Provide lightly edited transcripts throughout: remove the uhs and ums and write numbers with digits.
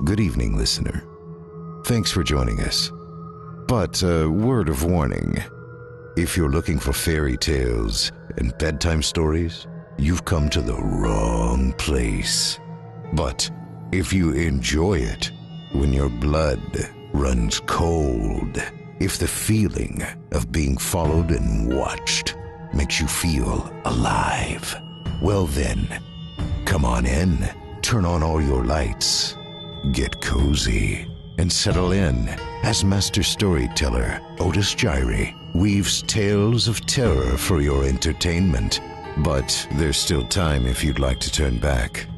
Good evening, listener. Thanks for joining us. But a word of warning. If you're looking for fairy tales and bedtime stories, you've come to the wrong place. But if you enjoy it when your blood runs cold, if the feeling of being followed and watched makes you feel alive, well then, come on in, turn on all your lights, get cozy, and settle in as master storyteller Otis Gyrie weaves tales of terror for your entertainment. But there's still time if you'd like to turn back.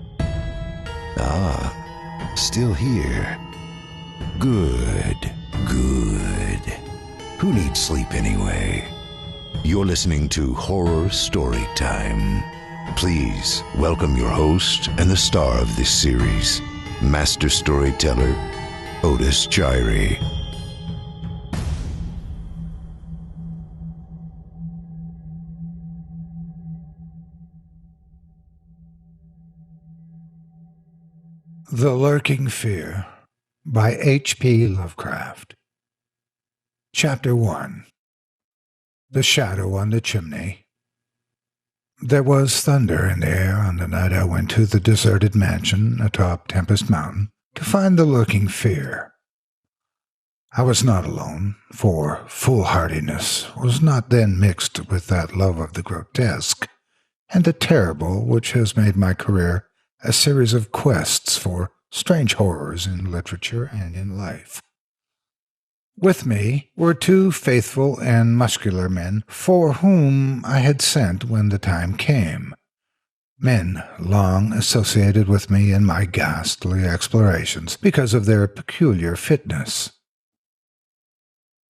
Ah, still here. Good. Who needs sleep anyway? You're listening to Horror Story Time. Please welcome your host and the star of this series, master storyteller Otis Gyrie. The Lurking Fear by H.P. Lovecraft. Chapter 1. The Shadow on the Chimney. There was thunder in the air on the night I went to the deserted mansion atop Tempest Mountain to find the Lurking Fear. I was not alone, for foolhardiness was not then mixed with that love of the grotesque and the terrible which has made my career a series of quests for strange horrors in literature and in life. With me were two faithful and muscular men for whom I had sent when the time came, men long associated with me in my ghastly explorations because of their peculiar fitness.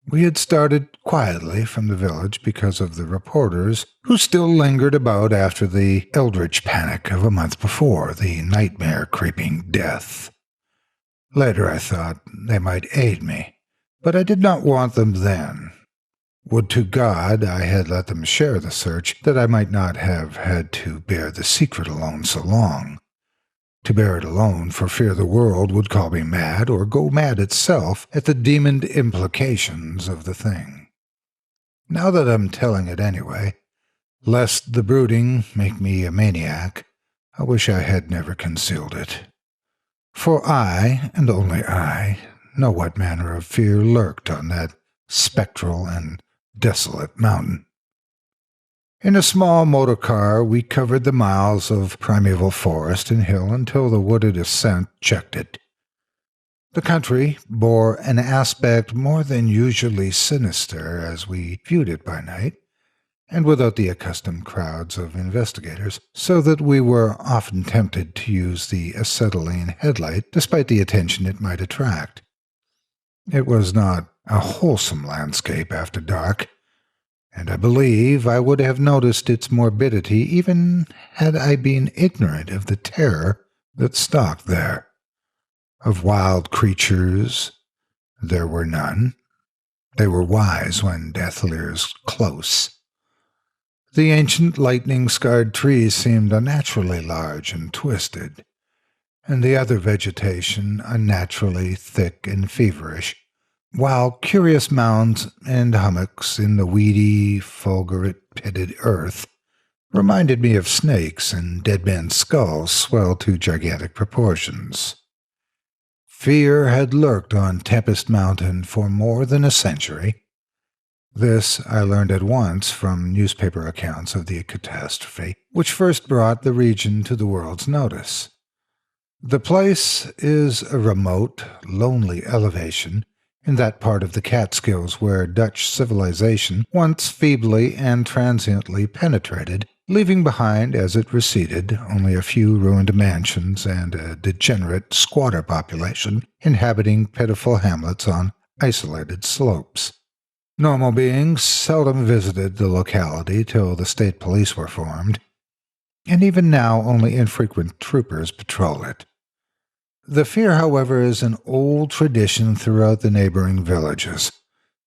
We had started quietly from the village because of the reporters who still lingered about after the eldritch panic of a month before, the nightmare-creeping death. Later I thought they might aid me, but I did not want them then. Would to God I had let them share the search, that I might not have had to bear the secret alone so long. To bear it alone for fear the world would call me mad or go mad itself at the demoned implications of the thing. Now that I'm telling it anyway, lest the brooding make me a maniac, I wish I had never concealed it. For I, and only I, know what manner of fear lurked on that spectral and desolate mountain. In a small motor car, we covered the miles of primeval forest and hill until the wooded ascent checked it. The country bore an aspect more than usually sinister as we viewed it by night, and without the accustomed crowds of investigators, so that we were often tempted to use the acetylene headlight despite the attention it might attract. It was not a wholesome landscape after dark, and I believe I would have noticed its morbidity even had I been ignorant of the terror that stalked there. Of wild creatures, there were none. They were wise when death leers close. The ancient lightning-scarred trees seemed unnaturally large and twisted, and the other vegetation unnaturally thick and feverish, while curious mounds and hummocks in the weedy, fulgurate-pitted earth reminded me of snakes and dead men's skulls swelled to gigantic proportions. Fear had lurked on Tempest Mountain for more than a century. This I learned at once from newspaper accounts of the catastrophe, which first brought the region to the world's notice. The place is a remote, lonely elevation in that part of the Catskills where Dutch civilization once feebly and transiently penetrated, leaving behind as it receded only a few ruined mansions and a degenerate squatter population inhabiting pitiful hamlets on isolated slopes. Normal beings seldom visited the locality till the state police were formed, and even now only infrequent troopers patrol it. The fear, however, is an old tradition throughout the neighboring villages,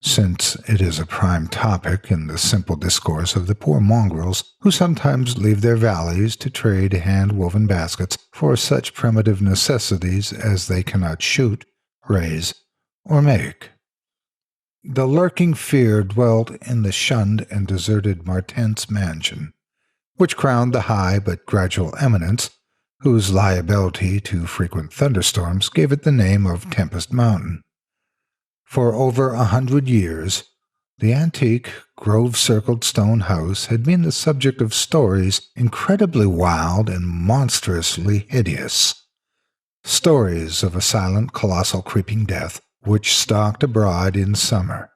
since it is a prime topic in the simple discourse of the poor mongrels who sometimes leave their valleys to trade hand-woven baskets for such primitive necessities as they cannot shoot, raise, or make. The lurking fear dwelt in the shunned and deserted Martens mansion, which crowned the high but gradual eminence, whose liability to frequent thunderstorms gave it the name of Tempest Mountain. For over 100 years, the antique, grove-circled stone house had been the subject of stories incredibly wild and monstrously hideous. Stories of a silent, colossal, creeping death which stalked abroad in summer.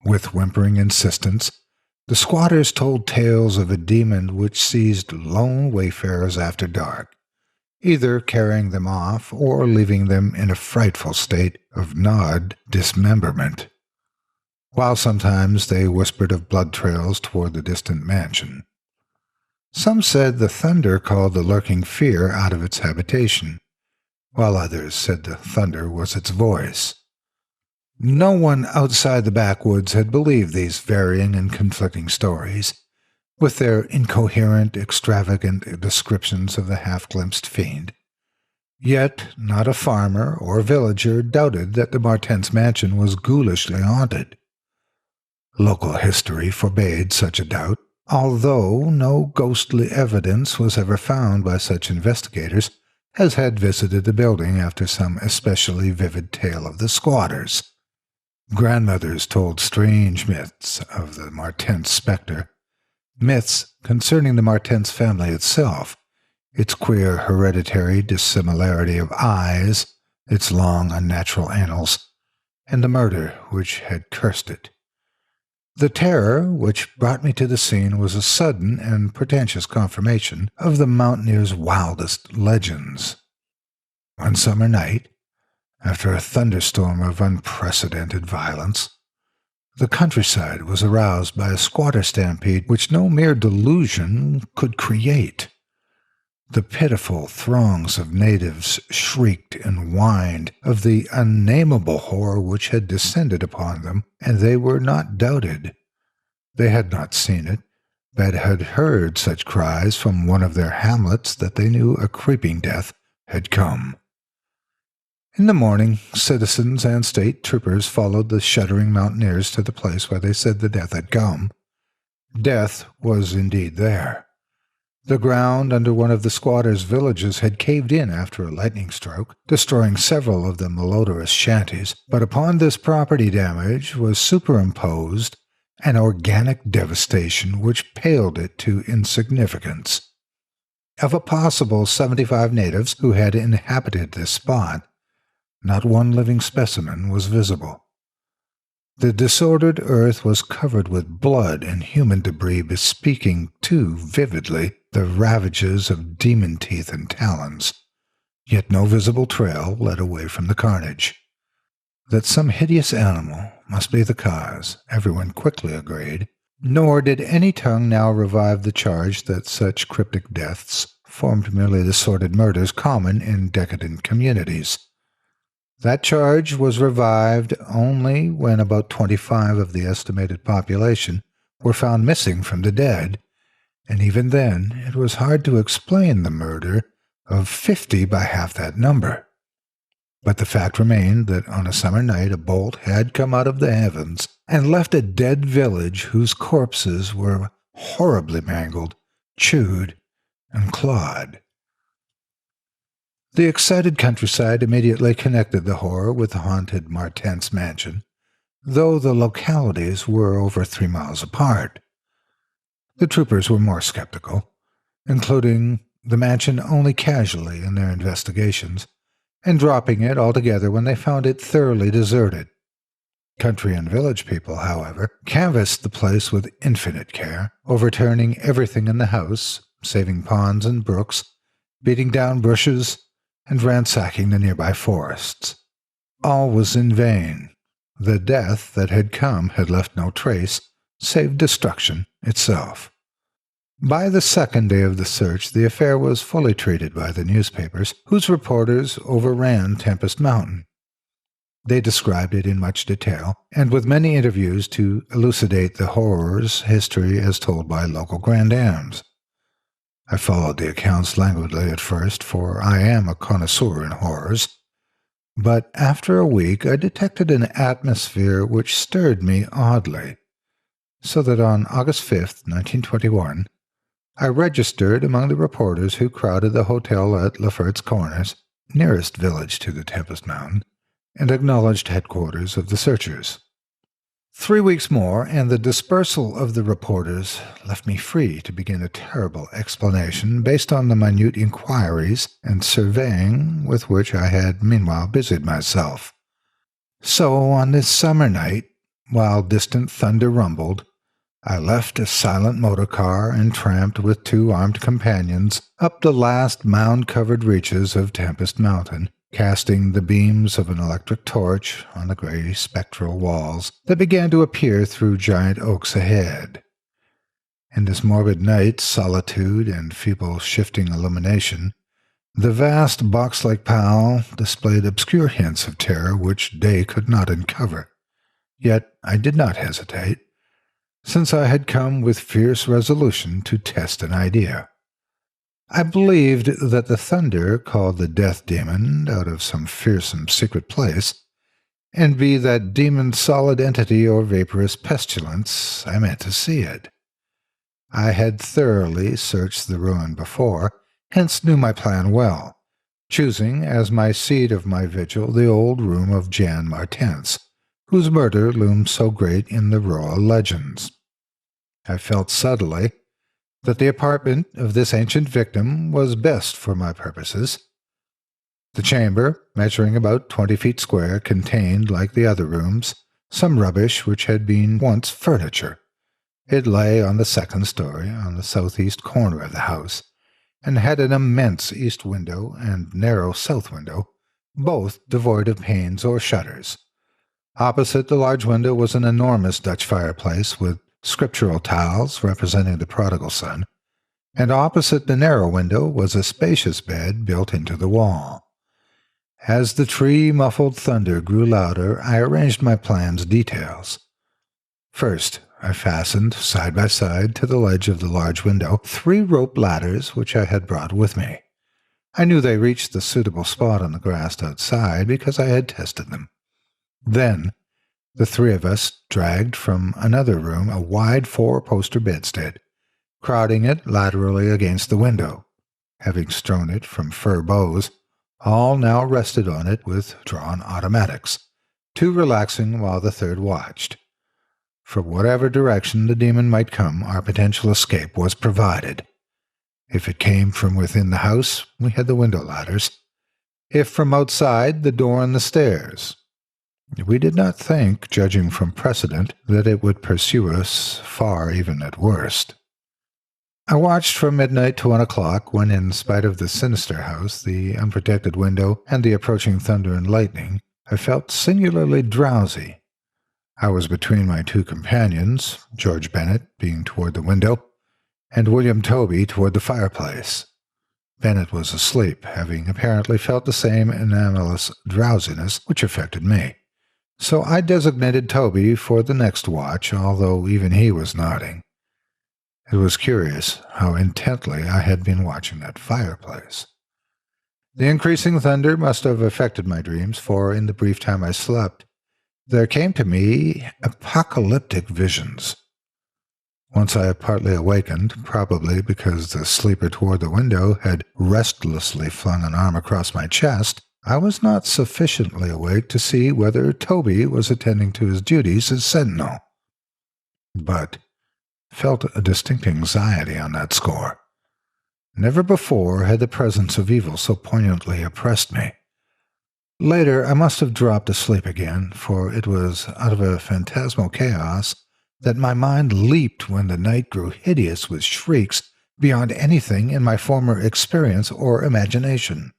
With whimpering insistence, the squatters told tales of a demon which seized lone wayfarers after dark, either carrying them off or leaving them in a frightful state of gnawed dismemberment, while sometimes they whispered of blood trails toward the distant mansion. Some said the thunder called the lurking fear out of its habitation, while others said the thunder was its voice. No one outside the backwoods had believed these varying and conflicting stories, with their incoherent, extravagant descriptions of the half-glimpsed fiend. Yet not a farmer or villager doubted that the Martens mansion was ghoulishly haunted. Local history forbade such a doubt, although no ghostly evidence was ever found by such investigators as had visited the building after some especially vivid tale of the squatters. Grandmothers told strange myths of the Martens spectre, myths concerning the Martens family itself, its queer hereditary dissimilarity of eyes, its long unnatural annals, and the murder which had cursed it. The terror which brought me to the scene was a sudden and pretentious confirmation of the mountaineer's wildest legends. One summer night, after a thunderstorm of unprecedented violence, the countryside was aroused by a squatter stampede which no mere delusion could create. The pitiful throngs of natives shrieked and whined of the unnameable horror which had descended upon them, and they were not doubted. They had not seen it, but had heard such cries from one of their hamlets that they knew a creeping death had come. In the morning, citizens and state troopers followed the shuddering mountaineers to the place where they said the death had come. Death was indeed there. The ground under one of the squatters' villages had caved in after a lightning stroke, destroying several of the malodorous shanties, but upon this property damage was superimposed an organic devastation which paled it to insignificance. Of a possible 75 natives who had inhabited this spot, not one living specimen was visible. The disordered earth was covered with blood and human debris, bespeaking too vividly the ravages of demon teeth and talons, yet no visible trail led away from the carnage. That some hideous animal must be the cause, everyone quickly agreed, nor did any tongue now revive the charge that such cryptic deaths formed merely the sordid murders common in decadent communities. That charge was revived only when about 25 of the estimated population were found missing from the dead, and even then it was hard to explain the murder of 50 by half that number. But the fact remained that on a summer night a bolt had come out of the heavens and left a dead village whose corpses were horribly mangled, chewed, and clawed. The excited countryside immediately connected the horror with the haunted Martens mansion, though the localities were over 3 miles apart. The troopers were more skeptical, including the mansion only casually in their investigations, and dropping it altogether when they found it thoroughly deserted. Country and village people, however, canvassed the place with infinite care, overturning everything in the house, saving ponds and brooks, beating down bushes, and ransacking the nearby forests. All was in vain. The death that had come had left no trace, save destruction itself. By the second day of the search, the affair was fully treated by the newspapers, whose reporters overran Tempest Mountain. They described it in much detail, and with many interviews to elucidate the horror's history as told by local grandams. I followed the accounts languidly at first, for I am a connoisseur in horrors. But after a week I detected an atmosphere which stirred me oddly, so that on August 5th, 1921, I registered among the reporters who crowded the hotel at Lefferts Corners, nearest village to the Tempest Mountain, and acknowledged headquarters of the searchers. 3 weeks more, and the dispersal of the reporters left me free to begin a terrible explanation based on the minute inquiries and surveying with which I had meanwhile busied myself. So, on this summer night, while distant thunder rumbled, I left a silent motor car and tramped with 2 armed companions up the last mound-covered reaches of Tempest Mountain, casting the beams of an electric torch on the gray spectral walls that began to appear through giant oaks ahead. In this morbid night's solitude and feeble shifting illumination, the vast box-like pile displayed obscure hints of terror which day could not uncover. Yet I did not hesitate, since I had come with fierce resolution to test an idea. I believed that the thunder called the death demon out of some fearsome secret place, and be that demon solid entity or vaporous pestilence, I meant to see it. I had thoroughly searched the ruin before, hence knew my plan well, choosing as my seat of my vigil the old room of Jan Martens, whose murder loomed so great in the rural legends. I felt subtly that the apartment of this ancient victim was best for my purposes. The chamber, measuring about 20 feet square, contained, like the other rooms, some rubbish which had been once furniture. It lay on the 2nd story, on the southeast corner of the house, and had an immense east window and narrow south window, both devoid of panes or shutters. Opposite the large window was an enormous Dutch fireplace with scriptural tiles representing the prodigal son, and opposite the narrow window was a spacious bed built into the wall. As the tree-muffled thunder grew louder, I arranged my plan's details. First, I fastened, side by side, to the ledge of the large window, 3 rope ladders which I had brought with me. I knew they reached the suitable spot on the grass outside because I had tested them. Then, the 3 of us dragged from another room a wide 4-poster bedstead, crowding it laterally against the window. Having strewn it from fir boughs, all now rested on it with drawn automatics, 2 relaxing while the 3rd watched. From whatever direction the demon might come, our potential escape was provided. If it came from within the house, we had the window ladders. If from outside, the door and the stairs. We did not think, judging from precedent, that it would pursue us far even at worst. I watched from midnight to 1 o'clock, when, in spite of the sinister house, the unprotected window, and the approaching thunder and lightning, I felt singularly drowsy. I was between my 2 companions, George Bennet being toward the window, and William Toby toward the fireplace. Bennet was asleep, having apparently felt the same anomalous drowsiness which affected me. So I designated Toby for the next watch, although even he was nodding. It was curious how intently I had been watching that fireplace. The increasing thunder must have affected my dreams, for in the brief time I slept, there came to me apocalyptic visions. Once I had partly awakened, probably because the sleeper toward the window had restlessly flung an arm across my chest, I was not sufficiently awake to see whether Toby was attending to his duties as sentinel, but felt a distinct anxiety on that score. Never before had the presence of evil so poignantly oppressed me. Later, I must have dropped asleep again, for it was out of a phantasmal chaos that my mind leaped when the night grew hideous with shrieks beyond anything in my former experience or imagination.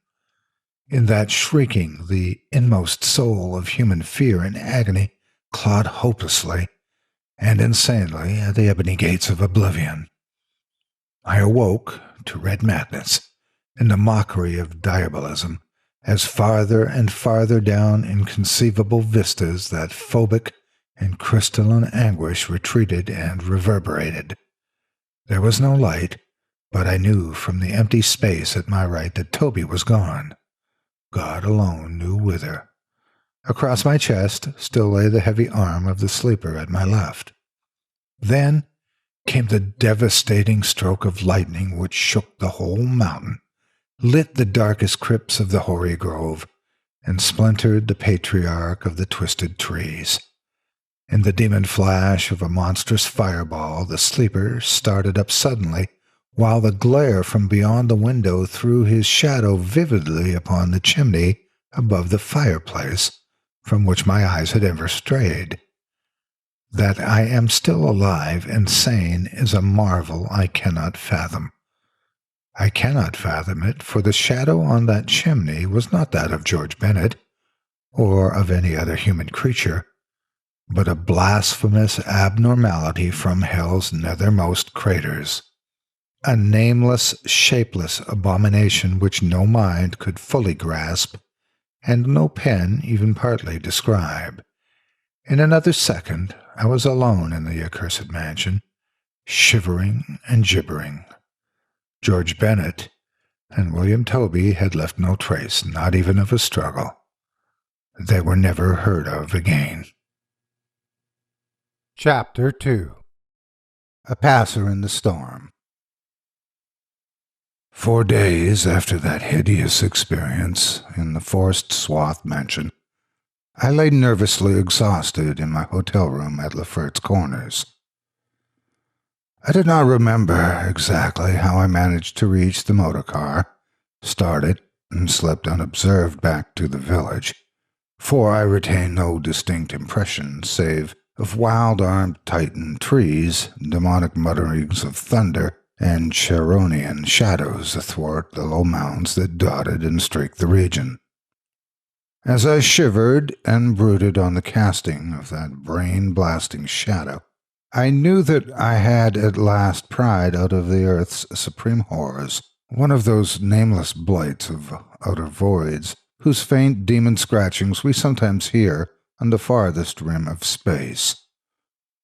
In that shrieking, the inmost soul of human fear and agony clawed hopelessly and insanely at the ebony gates of oblivion. I awoke to red madness and the mockery of diabolism, as farther and farther down inconceivable vistas that phobic and crystalline anguish retreated and reverberated. There was no light, but I knew from the empty space at my right that Toby was gone. God alone knew whither. Across my chest still lay the heavy arm of the sleeper at my left. Then came the devastating stroke of lightning which shook the whole mountain, lit the darkest crypts of the hoary grove, and splintered the patriarch of the twisted trees. In the demon flash of a monstrous fireball, the sleeper started up suddenly, while the glare from beyond the window threw his shadow vividly upon the chimney above the fireplace, from which my eyes had ever strayed. That I am still alive and sane is a marvel I cannot fathom. I cannot fathom it, for the shadow on that chimney was not that of George Bennett, or of any other human creature, but a blasphemous abnormality from hell's nethermost craters, a nameless, shapeless abomination which no mind could fully grasp, and no pen even partly describe. In another second I was alone in the accursed mansion, shivering and gibbering. George Bennett and William Toby had left no trace, not even of a struggle. They were never heard of again. Chapter 2. A Passer in the Storm. 4 days after that hideous experience in the forest swath mansion, I lay nervously exhausted in my hotel room at Lefferts Corners. I did not remember exactly how I managed to reach the motor car, started, and slept unobserved back to the village, for I retained no distinct impression save of wild-armed Titan trees, demonic mutterings of thunder, and Charonian shadows athwart the low mounds that dotted and streaked the region. As I shivered and brooded on the casting of that brain-blasting shadow, I knew that I had at last pried out of the earth's supreme horrors one of those nameless blights of outer voids whose faint demon scratchings we sometimes hear on the farthest rim of space,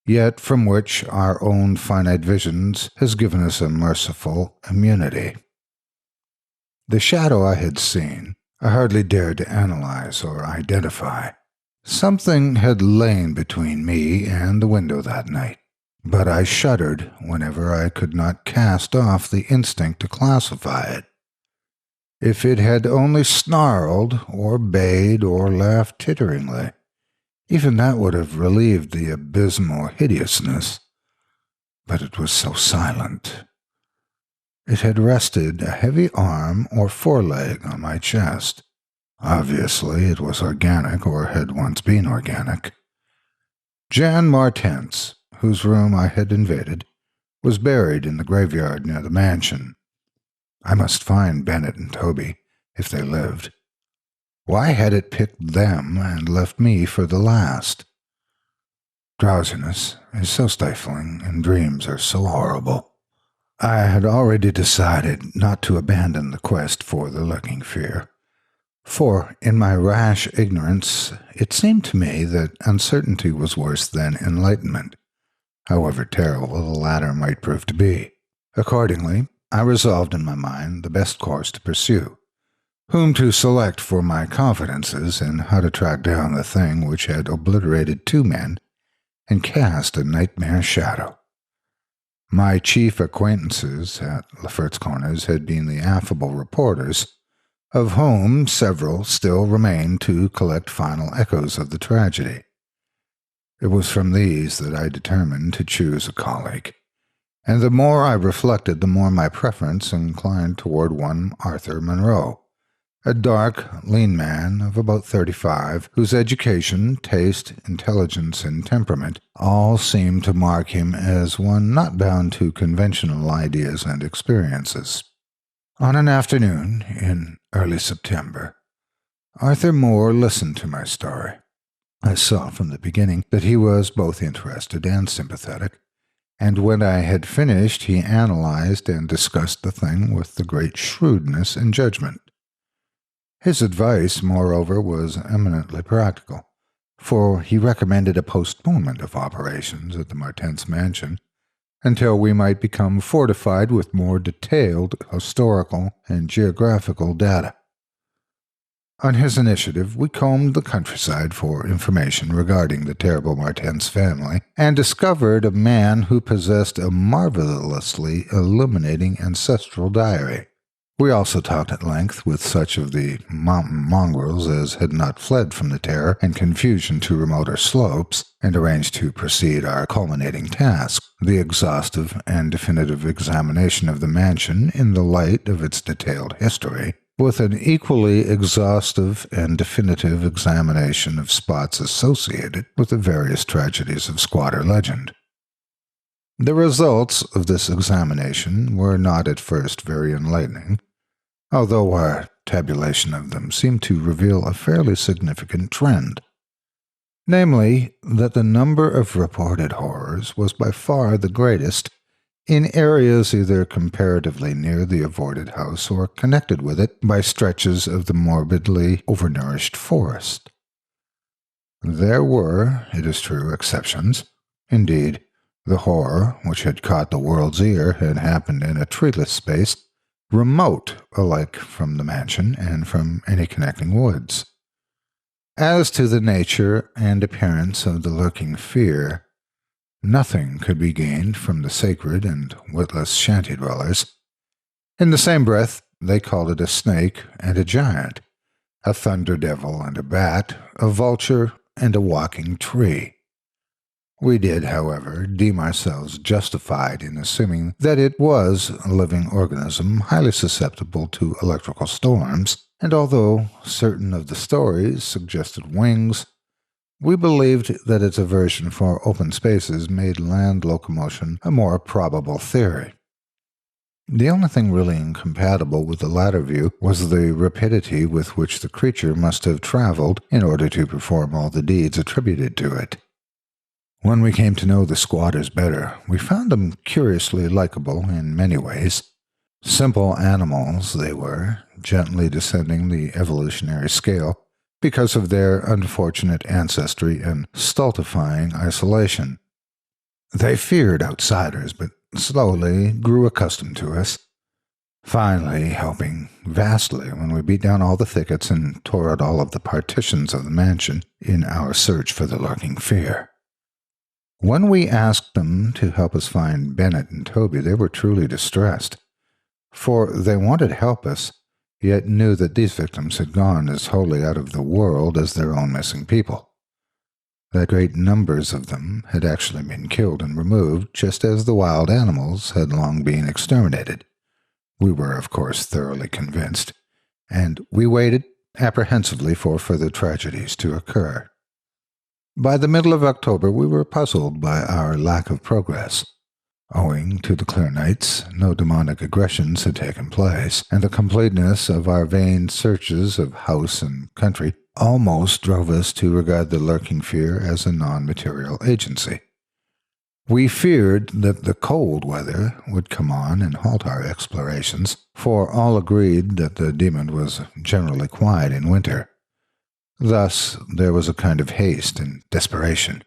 yet from which our own finite visions has given us a merciful immunity. The shadow I had seen, I hardly dared to analyze or identify. Something had lain between me and the window that night, but I shuddered whenever I could not cast off the instinct to classify it. If it had only snarled, or bayed, or laughed titteringly, even that would have relieved the abysmal hideousness. But it was so silent. It had rested a heavy arm or foreleg on my chest. Obviously it was organic, or had once been organic. Jan Martens, whose room I had invaded, was buried in the graveyard near the mansion. I must find Bennett and Toby, if they lived. Why had it picked them and left me for the last? Drowsiness is so stifling, and dreams are so horrible. I had already decided not to abandon the quest for the lurking fear, for in my rash ignorance it seemed to me that uncertainty was worse than enlightenment, however terrible the latter might prove to be. Accordingly, I resolved in my mind the best course to pursue, whom to select for my confidences, and how to track down the thing which had obliterated 2 men and cast a nightmare shadow. My chief acquaintances at Lefferts Corners had been the affable reporters, of whom several still remained to collect final echoes of the tragedy. It was from these that I determined to choose a colleague, and the more I reflected, the more my preference inclined toward one Arthur Monroe, a dark, lean man of about 35, whose education, taste, intelligence, and temperament all seemed to mark him as one not bound to conventional ideas and experiences. On an afternoon in early September, Arthur Moore listened to my story. I saw from the beginning that he was both interested and sympathetic, and when I had finished he analyzed and discussed the thing with the great shrewdness and judgment. His advice, moreover, was eminently practical, for he recommended a postponement of operations at the Martens mansion until we might become fortified with more detailed historical and geographical data. On his initiative, we combed the countryside for information regarding the terrible Martens family and discovered a man who possessed a marvelously illuminating ancestral diary. We also talked at length with such of the mountain mongrels as had not fled from the terror and confusion to remoter slopes, and arranged to proceed our culminating task, the exhaustive and definitive examination of the mansion in the light of its detailed history, with an equally exhaustive and definitive examination of spots associated with the various tragedies of squatter legend. The results of this examination were not at first very enlightening, although our tabulation of them seemed to reveal a fairly significant trend. Namely, that the number of reported horrors was by far the greatest in areas either comparatively near the avoided house or connected with it by stretches of the morbidly overnourished forest. There were, it is true, exceptions. Indeed, the horror which had caught the world's ear had happened in a treeless space, remote alike from the mansion and from any connecting woods. As to the nature and appearance of the lurking fear, nothing could be gained from the sacred and witless shanty dwellers. In the same breath, they called it a snake and a giant, a thunder devil and a bat, a vulture and a walking tree. We did, however, deem ourselves justified in assuming that it was a living organism highly susceptible to electrical storms, and although certain of the stories suggested wings, we believed that its aversion for open spaces made land locomotion a more probable theory. The only thing really incompatible with the latter view was the rapidity with which the creature must have traveled in order to perform all the deeds attributed to it. When we came to know the squatters better, we found them curiously likable in many ways. Simple animals they were, gently descending the evolutionary scale because of their unfortunate ancestry and stultifying isolation. They feared outsiders, but slowly grew accustomed to us, finally helping vastly when we beat down all the thickets and tore out all of the partitions of the mansion in our search for the lurking fear. When we asked them to help us find Bennett and Toby, they were truly distressed, for they wanted to help us, yet knew that these victims had gone as wholly out of the world as their own missing people. That great numbers of them had actually been killed and removed, just as the wild animals had long been exterminated. We were, of course, thoroughly convinced, and we waited apprehensively for further tragedies to occur. By the middle of October, we were puzzled by our lack of progress. Owing to the clear nights, no demonic aggressions had taken place, and the completeness of our vain searches of house and country almost drove us to regard the lurking fear as a non-material agency. We feared that the cold weather would come on and halt our explorations, for all agreed that the demon was generally quiet in winter. Thus, there was a kind of haste and desperation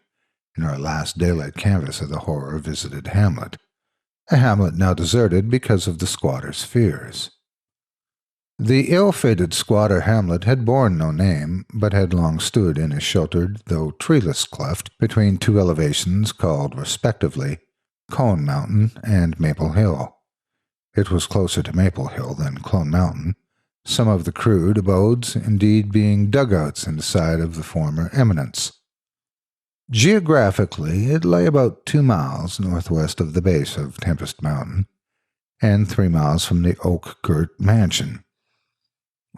in our last daylight canvass of the horror-visited hamlet, a hamlet now deserted because of the squatter's fears. The ill-fated squatter hamlet had borne no name, but had long stood in a sheltered, though treeless cleft between two elevations called, respectively, Cone Mountain and Maple Hill. It was closer to Maple Hill than Clone Mountain, some of the crude abodes indeed being dugouts in the side of the former eminence. Geographically, it lay about 2 miles northwest of the base of Tempest Mountain, and 3 miles from the oak-girt mansion.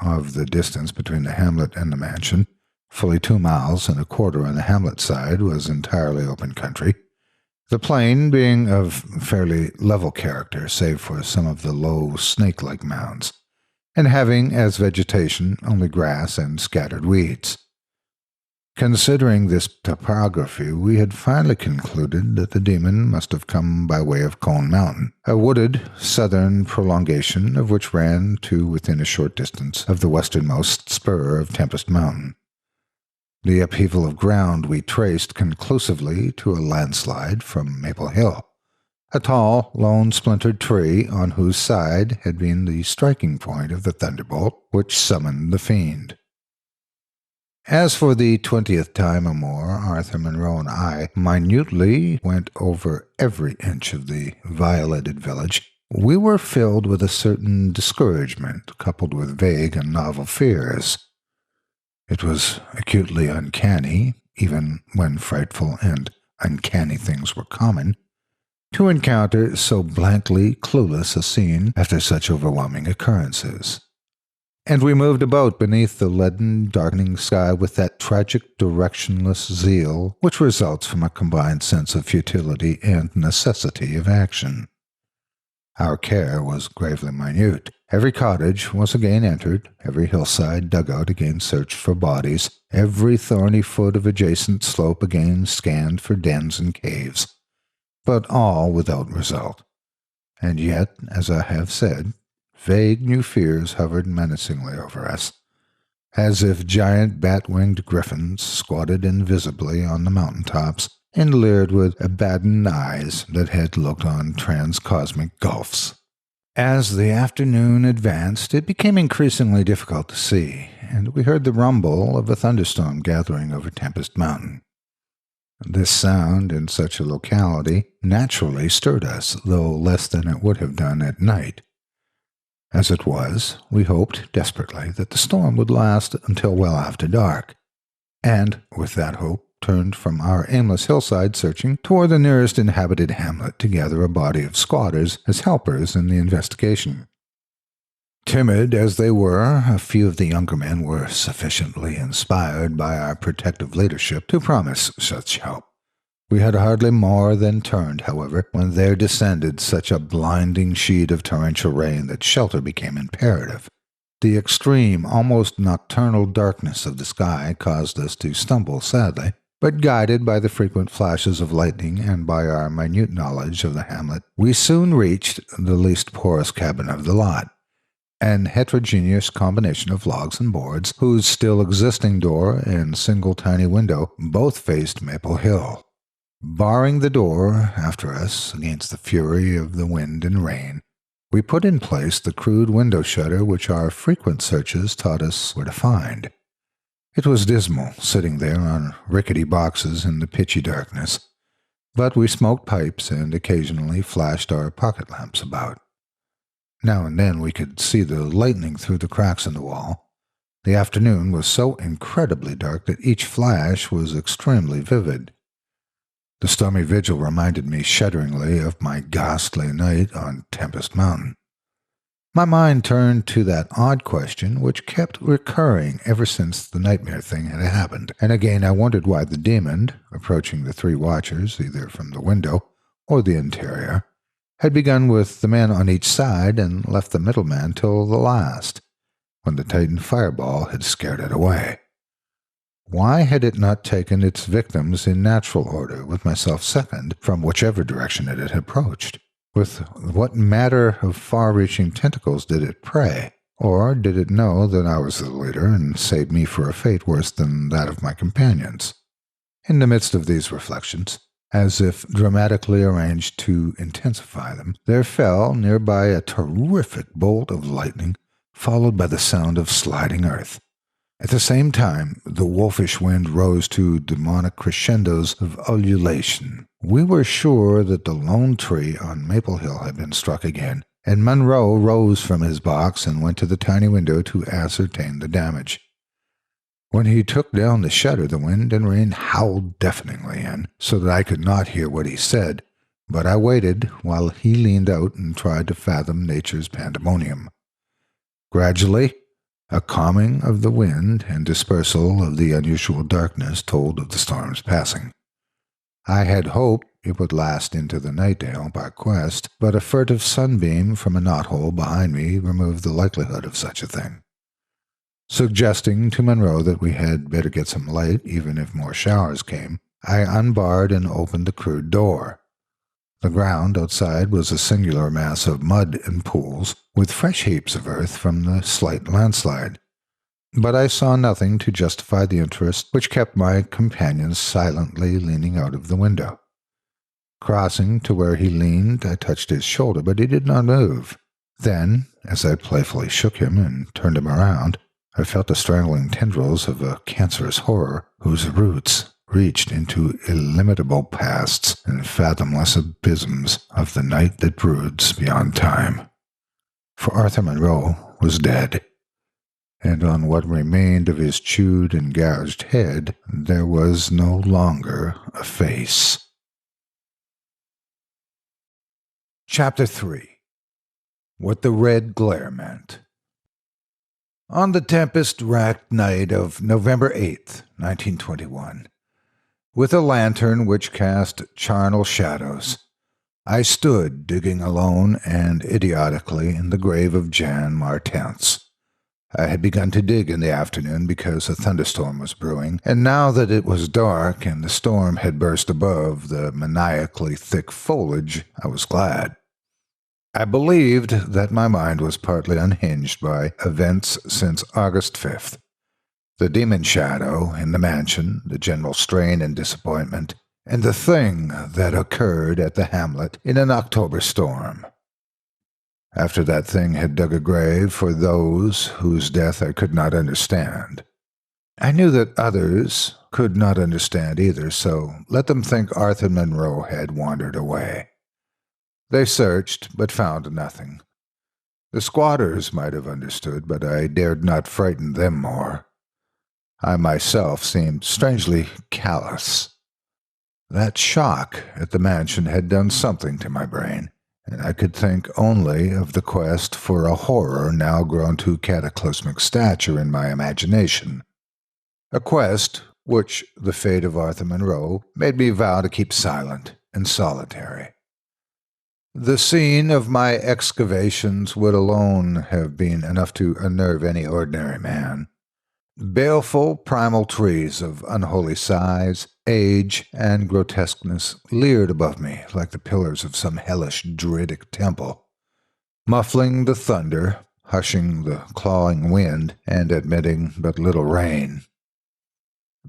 Of the distance between the hamlet and the mansion, fully 2 miles and a quarter on the hamlet side was entirely open country, the plain being of fairly level character save for some of the low snake-like mounds, and having as vegetation only grass and scattered weeds. Considering this topography, we had finally concluded that the demon must have come by way of Cone Mountain, a wooded southern prolongation of which ran to within a short distance of the westernmost spur of Tempest Mountain. The upheaval of ground we traced conclusively to a landslide from Maple Hill, a tall, lone splintered tree on whose side had been the striking point of the thunderbolt which summoned the fiend. As for the 20th time or more, Arthur Monroe and I minutely went over every inch of the violated village. We were filled with a certain discouragement, coupled with vague and novel fears. It was acutely uncanny, even when frightful and uncanny things were common, to encounter so blankly clueless a scene after such overwhelming occurrences. And we moved about beneath the leaden, darkening sky with that tragic, directionless zeal which results from a combined sense of futility and necessity of action. Our care was gravely minute. Every cottage was again entered, every hillside dug out again searched for bodies, every thorny foot of adjacent slope again scanned for dens and caves, but all without result. And yet, as I have said, vague new fears hovered menacingly over us, as if giant bat-winged griffins squatted invisibly on the mountain-tops and leered with Abaddon eyes that had looked on transcosmic gulfs. As the afternoon advanced, it became increasingly difficult to see, and we heard the rumble of a thunderstorm gathering over Tempest Mountain. This sound in such a locality naturally stirred us, though less than it would have done at night. As it was, we hoped desperately that the storm would last until well after dark, and, with that hope, turned from our aimless hillside searching toward the nearest inhabited hamlet to gather a body of squatters as helpers in the investigation. Timid as they were, a few of the younger men were sufficiently inspired by our protective leadership to promise such help. We had hardly more than turned, however, when there descended such a blinding sheet of torrential rain that shelter became imperative. The extreme, almost nocturnal darkness of the sky caused us to stumble sadly, but guided by the frequent flashes of lightning and by our minute knowledge of the hamlet, we soon reached the least porous cabin of the lot, an heterogeneous combination of logs and boards, whose still existing door and single tiny window both faced Maple Hill. Barring the door after us against the fury of the wind and rain, we put in place the crude window shutter which our frequent searches taught us where to find. It was dismal, sitting there on rickety boxes in the pitchy darkness, but we smoked pipes and occasionally flashed our pocket lamps about. Now and then we could see the lightning through the cracks in the wall. The afternoon was so incredibly dark that each flash was extremely vivid. The stormy vigil reminded me shudderingly of my ghastly night on Tempest Mountain. My mind turned to that odd question which kept recurring ever since the nightmare thing had happened, and again I wondered why the demon, approaching the three watchers either from the window or the interior, had begun with the man on each side and left the middleman till the last, when the Titan fireball had scared it away. Why had it not taken its victims in natural order, with myself second, from whichever direction it had approached? With what matter of far-reaching tentacles did it prey? Or did it know that I was the leader and save me for a fate worse than that of my companions? In the midst of these reflections, as if dramatically arranged to intensify them, there fell nearby a terrific bolt of lightning, followed by the sound of sliding earth. At the same time, the wolfish wind rose to demonic crescendos of ululation. We were sure that the lone tree on Maple Hill had been struck again, and Monroe rose from his box and went to the tiny window to ascertain the damage. When he took down the shutter, the wind and rain howled deafeningly in, so that I could not hear what he said, but I waited while he leaned out and tried to fathom nature's pandemonium. Gradually, a calming of the wind and dispersal of the unusual darkness told of the storm's passing. I had hoped it would last into the night-dale by quest, but a furtive sunbeam from a knothole behind me removed the likelihood of such a thing. Suggesting to Monroe that we had better get some light even if more showers came, I unbarred and opened the crude door. The ground outside was a singular mass of mud and pools, with fresh heaps of earth from the slight landslide. But I saw nothing to justify the interest which kept my companion silently leaning out of the window. Crossing to where he leaned, I touched his shoulder, but he did not move. Then, as I playfully shook him and turned him around, I felt the strangling tendrils of a cancerous horror whose roots reached into illimitable pasts and fathomless abysms of the night that broods beyond time. For Arthur Monroe was dead, and on what remained of his chewed and gouged head there was no longer a face. Chapter 3. What the Red Glare Meant. On the tempest-racked night of November 8th, 1921, with a lantern which cast charnel shadows, I stood digging alone and idiotically in the grave of Jan Martens. I had begun to dig in the afternoon because a thunderstorm was brewing, and now that it was dark and the storm had burst above the maniacally thick foliage, I was glad. I believed that my mind was partly unhinged by events since August 5th. The demon shadow in the mansion, the general strain and disappointment, and the thing that occurred at the hamlet in an October storm. After that thing had dug a grave for those whose death I could not understand. I knew that others could not understand either, so let them think Arthur Monroe had wandered away. They searched, but found nothing. The squatters might have understood, but I dared not frighten them more. I myself seemed strangely callous. That shock at the mansion had done something to my brain, and I could think only of the quest for a horror now grown to cataclysmic stature in my imagination. A quest which the fate of Arthur Monroe made me vow to keep silent and solitary. The scene of my excavations would alone have been enough to unnerve any ordinary man. Baleful primal trees of unholy size, age, and grotesqueness leered above me like the pillars of some hellish Druidic temple, muffling the thunder, hushing the clawing wind, and admitting but little rain.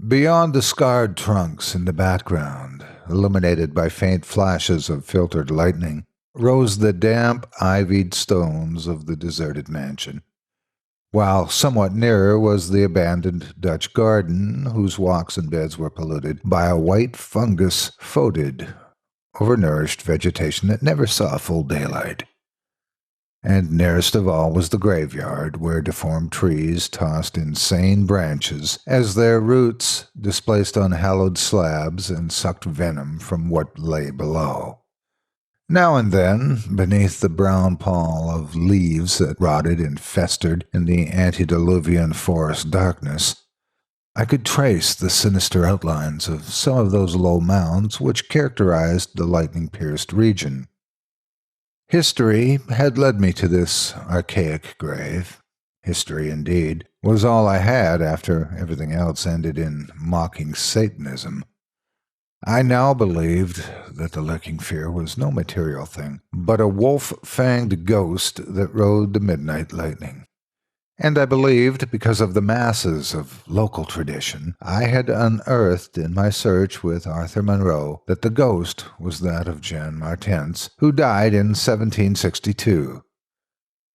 Beyond the scarred trunks in the background, illuminated by faint flashes of filtered lightning, rose the damp, ivied stones of the deserted mansion, while somewhat nearer was the abandoned Dutch garden, whose walks and beds were polluted by a white fungus fodid, overnourished vegetation that never saw full daylight. And nearest of all was the graveyard, where deformed trees tossed insane branches as their roots displaced unhallowed slabs and sucked venom from what lay below. Now and then, beneath the brown pall of leaves that rotted and festered in the antediluvian forest darkness, I could trace the sinister outlines of some of those low mounds which characterized the lightning-pierced region. History had led me to this archaic grave. History, indeed, was all I had after everything else ended in mocking Satanism. I now believed that the lurking fear was no material thing, but a wolf-fanged ghost that rode the midnight lightning. And I believed, because of the masses of local tradition I had unearthed in my search with Arthur Monroe, that the ghost was that of Jan Martens, who died in 1762.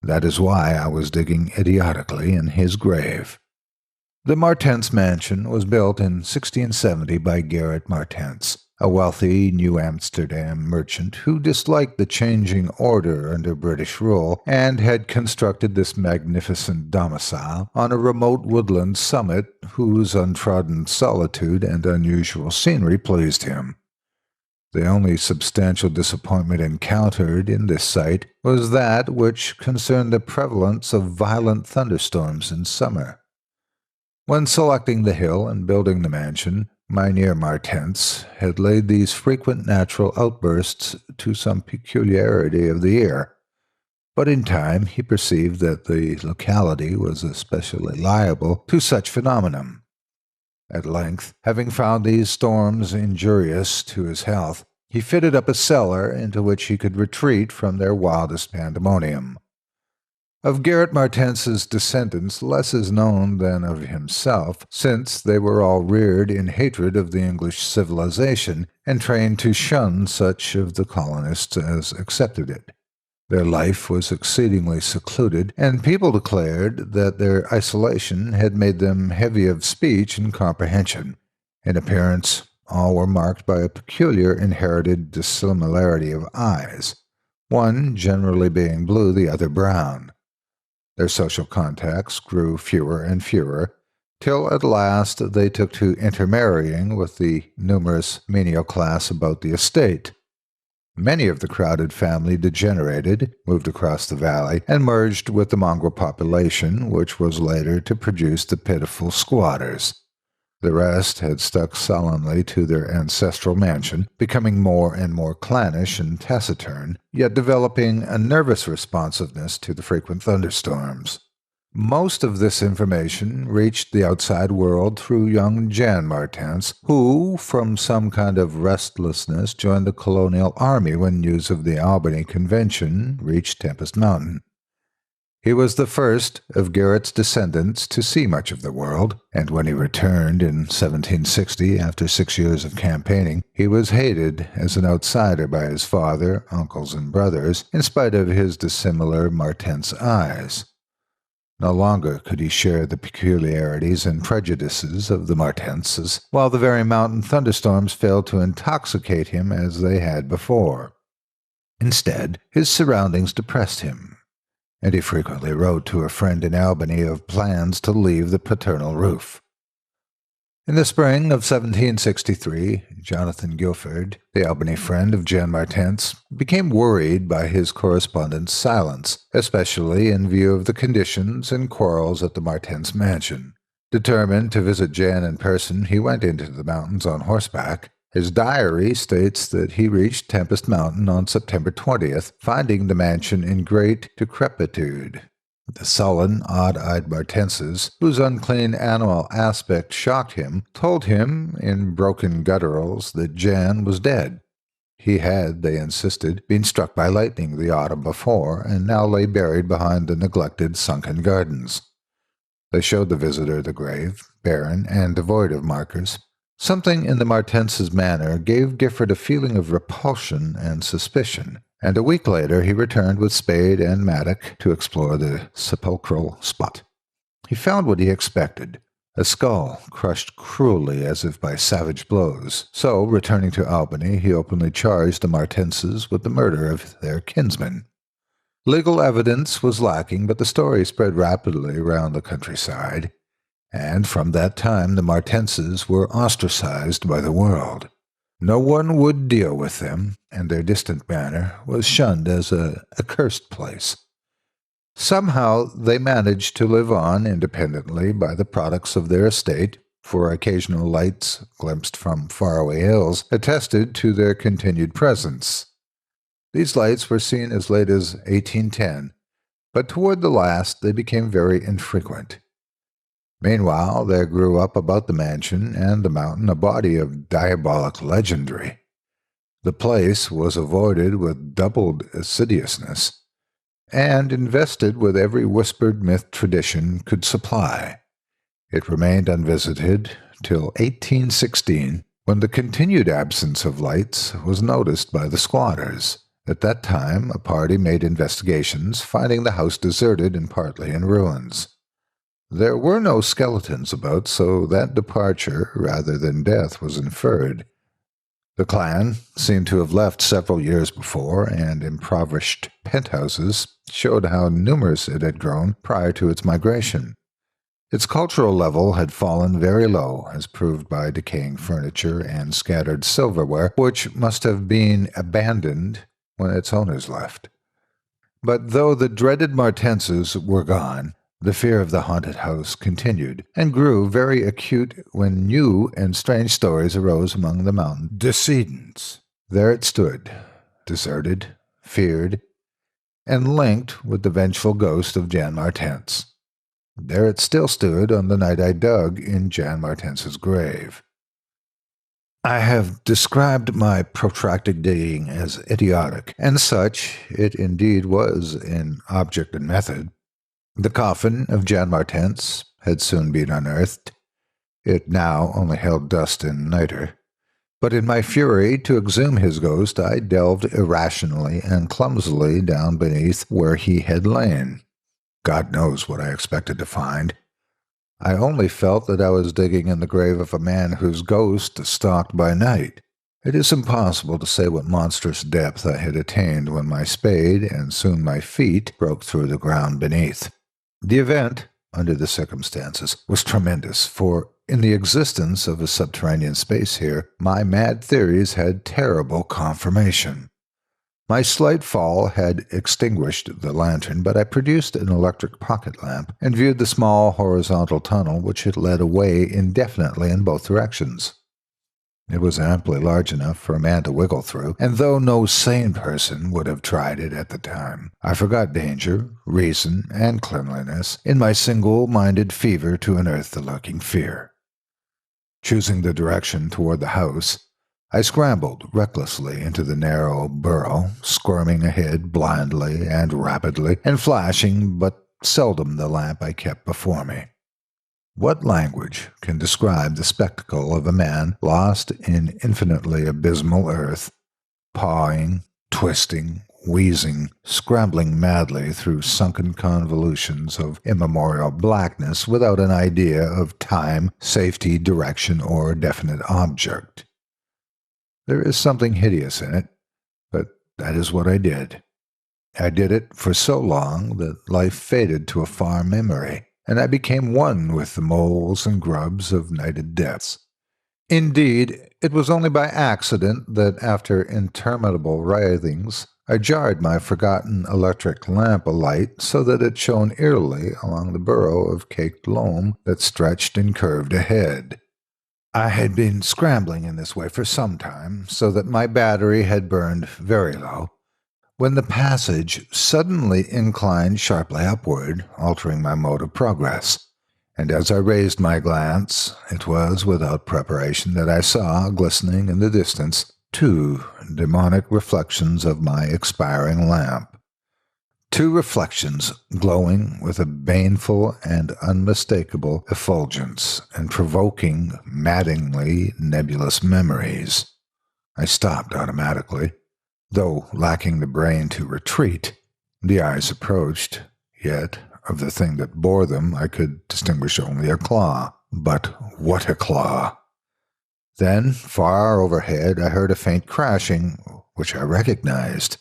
That is why I was digging idiotically in his grave. The Martens mansion was built in 1670 by Gerrit Martens, a wealthy New Amsterdam merchant who disliked the changing order under British rule and had constructed this magnificent domicile on a remote woodland summit whose untrodden solitude and unusual scenery pleased him. The only substantial disappointment encountered in this site was that which concerned the prevalence of violent thunderstorms in summer. When selecting the hill and building the mansion, Mynheer Martens had laid these frequent natural outbursts to some peculiarity of the year. but in time he perceived that the locality was especially liable to such phenomenon. At length, having found these storms injurious to his health, he fitted up a cellar into which he could retreat from their wildest pandemonium. Of Garrett Martense's descendants less is known than of himself, since they were all reared in hatred of the English civilization and trained to shun such of the colonists as accepted it. Their life was exceedingly secluded, and people declared that their isolation had made them heavy of speech and comprehension. In appearance, all were marked by a peculiar inherited dissimilarity of eyes, one generally being blue, the other brown. Their social contacts grew fewer and fewer, till at last they took to intermarrying with the numerous menial class about the estate. Many of the crowded family degenerated, moved across the valley, and merged with the mongrel population, which was later to produce the pitiful squatters. The rest had stuck sullenly to their ancestral mansion, becoming more and more clannish and taciturn, yet developing a nervous responsiveness to the frequent thunderstorms. Most of this information reached the outside world through young Jan Martense, who, from some kind of restlessness, joined the colonial army when news of the Albany Convention reached Tempest Mountain. He was the first of Garrett's descendants to see much of the world, and when he returned in 1760 after 6 years of campaigning, he was hated as an outsider by his father, uncles, and brothers, in spite of his dissimilar Martense eyes. No longer could he share the peculiarities and prejudices of the Martenses, while the very mountain thunderstorms failed to intoxicate him as they had before. Instead, his surroundings depressed him, and he frequently wrote to a friend in Albany of plans to leave the paternal roof. In the spring of 1763, Jonathan Guilford, the Albany friend of Jan Martense, became worried by his correspondent's silence, especially in view of the conditions and quarrels at the Martense mansion. Determined to visit Jan in person, he went into the mountains on horseback. His diary states that he reached Tempest Mountain on September 20th, finding the mansion in great decrepitude. The sullen, odd-eyed Martenses, whose unclean animal aspect shocked him, told him, in broken gutturals, that Jan was dead. He had, they insisted, been struck by lightning the autumn before, and now lay buried behind the neglected sunken gardens. They showed the visitor the grave, barren and devoid of markers. Something in the Martense's manner gave Gifford a feeling of repulsion and suspicion, and a week later he returned with spade and mattock to explore the sepulchral spot. He found what he expected, a skull crushed cruelly as if by savage blows. So, returning to Albany, he openly charged the Martenses with the murder of their kinsman. Legal evidence was lacking, but the story spread rapidly around the countryside, and from that time the Martenses were ostracized by the world. No one would deal with them, and their distant manor was shunned as a accursed place. Somehow they managed to live on independently by the products of their estate, for occasional lights glimpsed from faraway hills attested to their continued presence. These lights were seen as late as 1810, but toward the last they became very infrequent. Meanwhile, there grew up about the mansion and the mountain a body of diabolic legendry. The place was avoided with doubled assiduousness, and invested with every whispered myth tradition could supply. It remained unvisited till 1816, when the continued absence of lights was noticed by the squatters. At that time, a party made investigations, finding the house deserted and partly in ruins. There were no skeletons about, so that departure, rather than death, was inferred. The clan seemed to have left several years before, and impoverished penthouses showed how numerous it had grown prior to its migration. Its cultural level had fallen very low, as proved by decaying furniture and scattered silverware, which must have been abandoned when its owners left. But though the dreaded Martenses were gone, the fear of the haunted house continued, and grew very acute when new and strange stories arose among the mountain decedents. There it stood, deserted, feared, and linked with the vengeful ghost of Jan Martens. There it still stood on the night I dug in Jan Martens's grave. I have described my protracted digging as idiotic, and such it indeed was in object and method. The coffin of Jan Martens had soon been unearthed. It now only held dust and niter. But in my fury to exhume his ghost, I delved irrationally and clumsily down beneath where he had lain. God knows what I expected to find. I only felt that I was digging in the grave of a man whose ghost stalked by night. It is impossible to say what monstrous depth I had attained when my spade, and soon my feet, broke through the ground beneath. The event, under the circumstances, was tremendous, for in the existence of a subterranean space here, my mad theories had terrible confirmation. My slight fall had extinguished the lantern, but I produced an electric pocket lamp and viewed the small horizontal tunnel which had led away indefinitely in both directions. It was amply large enough for a man to wiggle through, and though no sane person would have tried it at the time, I forgot danger, reason, and cleanliness in my single-minded fever to unearth the lurking fear. Choosing the direction toward the house, I scrambled recklessly into the narrow burrow, squirming ahead blindly and rapidly, and flashing but seldom the lamp I kept before me. What language can describe the spectacle of a man lost in infinitely abysmal earth, pawing, twisting, wheezing, scrambling madly through sunken convolutions of immemorial blackness without an idea of time, safety, direction, or definite object? There is something hideous in it, but that is what I did. I did it for so long that life faded to a far memory, and I became one with the moles and grubs of nighted depths. Indeed, it was only by accident that after interminable writhings, I jarred my forgotten electric lamp alight so that it shone eerily along the burrow of caked loam that stretched and curved ahead. I had been scrambling in this way for some time, so that my battery had burned very low, when the passage suddenly inclined sharply upward, altering my mode of progress. And as I raised my glance, it was without preparation that I saw, glistening in the distance, 2 demonic reflections of my expiring lamp. 2 reflections glowing with a baneful and unmistakable effulgence, and provoking maddeningly nebulous memories. I stopped automatically, though lacking the brain to retreat. The eyes approached, yet of the thing that bore them I could distinguish only a claw. But what a claw! Then, far overhead, I heard a faint crashing, which I recognized.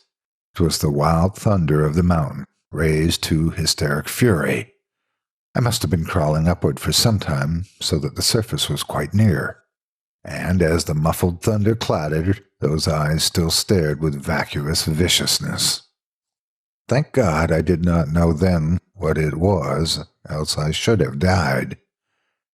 It was the wild thunder of the mountain, raised to hysteric fury. I must have been crawling upward for some time, so that the surface was quite near. And as the muffled thunder clattered, those eyes still stared with vacuous viciousness. Thank God I did not know then what it was, else I should have died.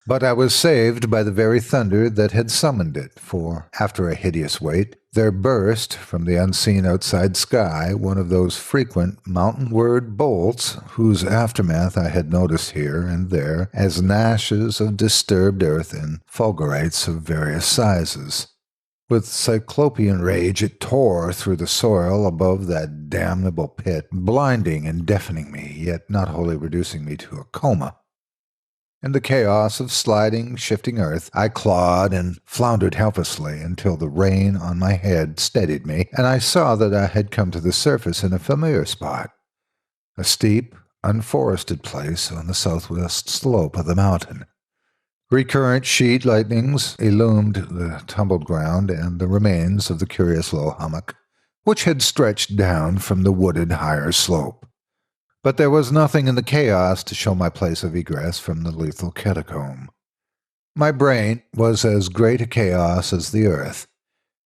But I was saved by the very thunder that had summoned it, for, after a hideous wait, there burst from the unseen outside sky one of those frequent mountainward bolts whose aftermath I had noticed here and there as gnashes of disturbed earth and fulgurates of various sizes. With cyclopean rage it tore through the soil above that damnable pit, blinding and deafening me, yet not wholly reducing me to a coma. In the chaos of sliding, shifting earth, I clawed and floundered helplessly until the rain on my head steadied me, and I saw that I had come to the surface in a familiar spot, a steep, unforested place on the southwest slope of the mountain. Recurrent sheet lightnings illumined the tumbled ground and the remains of the curious low hummock, which had stretched down from the wooded higher slope. But there was nothing in the chaos to show my place of egress from the lethal catacomb. My brain was as great a chaos as the earth,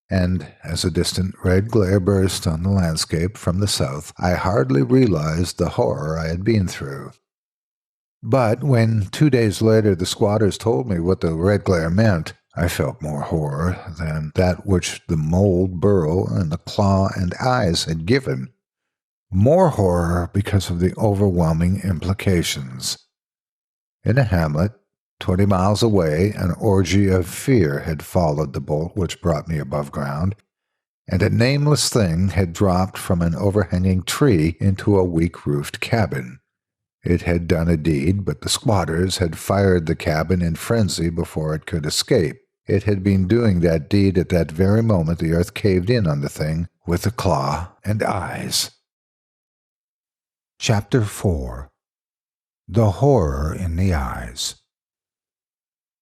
and as a distant red glare burst on the landscape from the south, I hardly realized the horror I had been through. But when 2 days later the squatters told me what the red glare meant, I felt more horror than that which the mold burrow and the claw and eyes had given. More horror because of the overwhelming implications. In a hamlet 20 miles away, an orgy of fear had followed the bolt which brought me above ground, and a nameless thing had dropped from an overhanging tree into a weak-roofed cabin. It had done a deed, but the squatters had fired the cabin in frenzy before it could escape. It had been doing that deed at that very moment the earth caved in on the thing with a claw and eyes. Chapter 4. The Horror in the Eyes.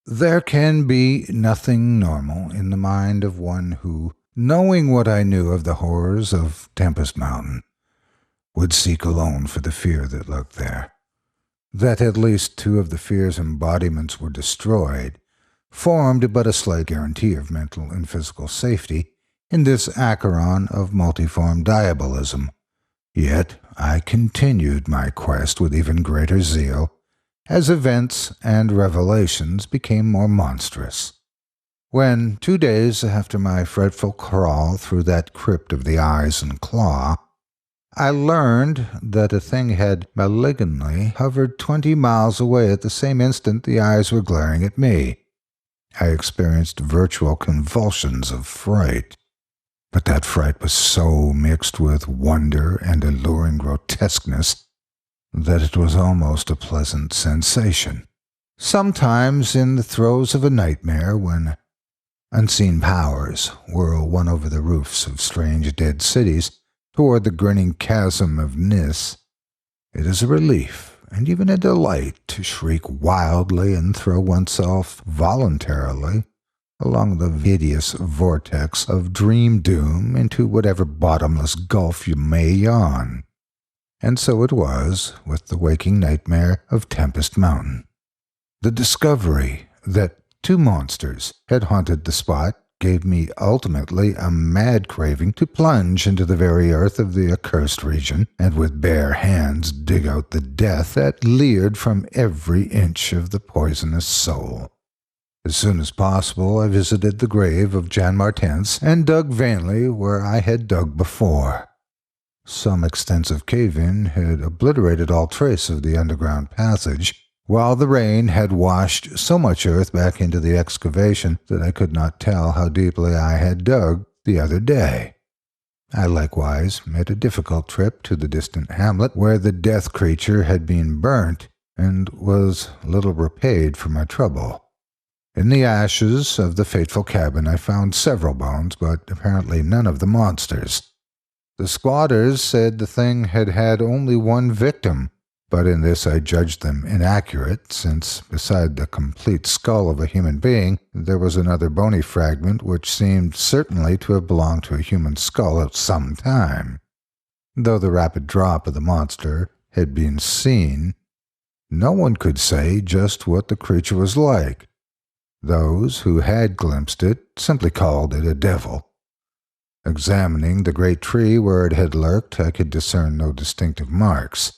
There can be nothing normal in the mind of one who, knowing what I knew of the horrors of Tempest Mountain, would seek alone for the fear that lurked there. That at least 2 of the fear's embodiments were destroyed formed but a slight guarantee of mental and physical safety in this acheron of multiform diabolism. Yet I continued my quest with even greater zeal as events and revelations became more monstrous. When, 2 days after my frightful crawl through that crypt of the eyes and claw, I learned that a thing had malignantly hovered 20 miles away at the same instant the eyes were glaring at me, I experienced virtual convulsions of fright. But that fright was so mixed with wonder and alluring grotesqueness that it was almost a pleasant sensation. Sometimes in the throes of a nightmare, when unseen powers whirl one over the roofs of strange dead cities toward the grinning chasm of Nis, it is a relief and even a delight to shriek wildly and throw oneself voluntarily along the hideous vortex of dream doom into whatever bottomless gulf you may yawn. And so it was with the waking nightmare of Tempest Mountain. The discovery that 2 monsters had haunted the spot gave me ultimately a mad craving to plunge into the very earth of the accursed region and with bare hands dig out the death that leered from every inch of the poisonous soul. As soon as possible, I visited the grave of Jan Martens and dug vainly where I had dug before. Some extensive cave-in had obliterated all trace of the underground passage, while the rain had washed so much earth back into the excavation that I could not tell how deeply I had dug the other day. I likewise made a difficult trip to the distant hamlet where the death creature had been burnt, and was little repaid for my trouble. In the ashes of the fateful cabin I found several bones, but apparently none of the monsters. The squatters said the thing had had only 1 victim, but in this I judged them inaccurate, since beside the complete skull of a human being, there was another bony fragment which seemed certainly to have belonged to a human skull at some time. Though the rapid drop of the monster had been seen, no one could say just what the creature was like. Those who had glimpsed it simply called it a devil. Examining the great tree where it had lurked, I could discern no distinctive marks.